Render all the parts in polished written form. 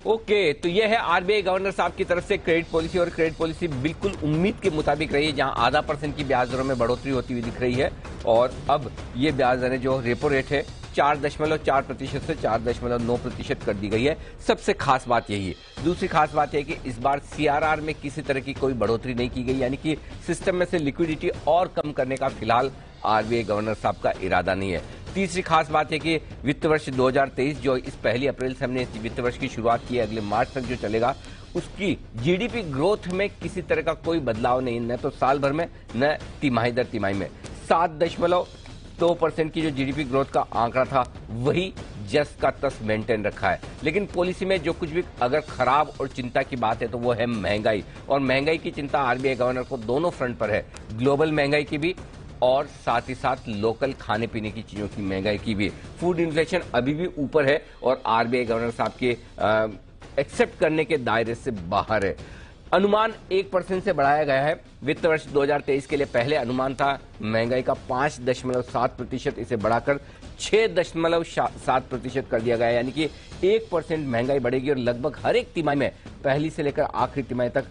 Okay, तो यह है आरबीआई गवर्नर साहब की तरफ से क्रेडिट पॉलिसी, और क्रेडिट पॉलिसी बिल्कुल उम्मीद के मुताबिक रही है, जहां आधा % की ब्याज दरों में बढ़ोतरी होती हुई दिख रही है। और अब ये ब्याज दरें जो रेपो रेट है 4.4% से 4.9% कर दी गई है। सबसे खास बात यही है। दूसरी खास बात यह कि इस बार सीआरआर में किसी तरह की कोई बढ़ोतरी नहीं की गई, यानी कि सिस्टम में से लिक्विडिटी और कम करने का फिलहाल आरबीआई गवर्नर साहब का इरादा नहीं है। तीसरी खास बात है कि वित्त वर्ष 2023 जो इस 1 अप्रैल से हमने इस वित्त वर्ष की शुरुआत की है, अगले मार्च तक जो चलेगा, उसकी जीडीपी ग्रोथ में किसी तरह का कोई बदलाव नहीं, न तो साल भर में न तिमाही दर तिमाही में। 7.2% की जो जीडीपी ग्रोथ का आंकड़ा था वही जस का तस मेंटेन रखा है। लेकिन पॉलिसी में जो कुछ भी अगर खराब और चिंता की बात है तो वो है महंगाई, और महंगाई की चिंता आरबीआई गवर्नर को दोनों फ्रंट पर है, ग्लोबल महंगाई की भी और साथ ही साथ लोकल खाने पीने की चीजों की महंगाई की भी। फूड इन्फ्लेशन अभी भी ऊपर है और आरबीआई गवर्नर साहब के एक्सेप्ट करने के दायरे से बाहर है। अनुमान 1% से बढ़ाया गया है। वित्त वर्ष 2023 के लिए पहले अनुमान था महंगाई का 5.7%, इसे बढ़ाकर 6.7% कर दिया गया, यानी कि 1% महंगाई बढ़ेगी और लगभग हर एक तिमाही में पहली से लेकर आखिरी तिमाही तक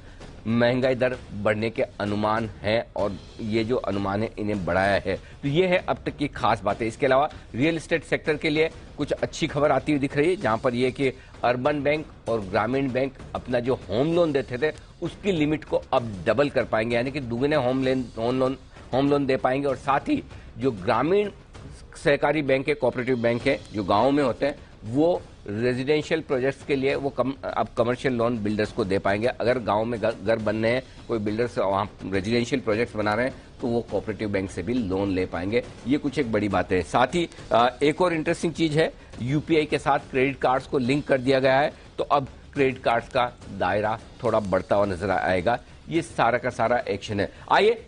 महंगाई दर बढ़ने के अनुमान हैं, और ये जो अनुमान है इन्हें बढ़ाया है। तो ये है अब तक की खास बातें। इसके अलावा रियल एस्टेट सेक्टर के लिए कुछ अच्छी खबर आती हुई दिख रही है, जहां पर ये कि अर्बन बैंक और ग्रामीण बैंक अपना जो होम लोन देते थे उसकी लिमिट को अब डबल कर पाएंगे, यानी कि दुगने होम लोन दे पाएंगे। और साथ ही जो ग्रामीण सहकारी बैंक है, कोऑपरेटिव बैंक है, जो गाँव में होते हैं, वो रेजिडेंशियल प्रोजेक्ट्स के लिए वो अब कमर्शियल लोन बिल्डर्स को दे पाएंगे। अगर गांव में घर बनने हैं, कोई बिल्डर्स वहां रेजिडेंशियल प्रोजेक्ट्स बना रहे हैं, तो वो कोऑपरेटिव बैंक से भी लोन ले पाएंगे। ये कुछ एक बड़ी बात है। साथ ही एक और इंटरेस्टिंग चीज है, यूपीआई के साथ क्रेडिट कार्ड्स को लिंक कर दिया गया है, तो अब क्रेडिट कार्ड्स का दायरा थोड़ा बढ़ता हुआ नजर आएगा। ये सारा का सारा एक्शन है। आइए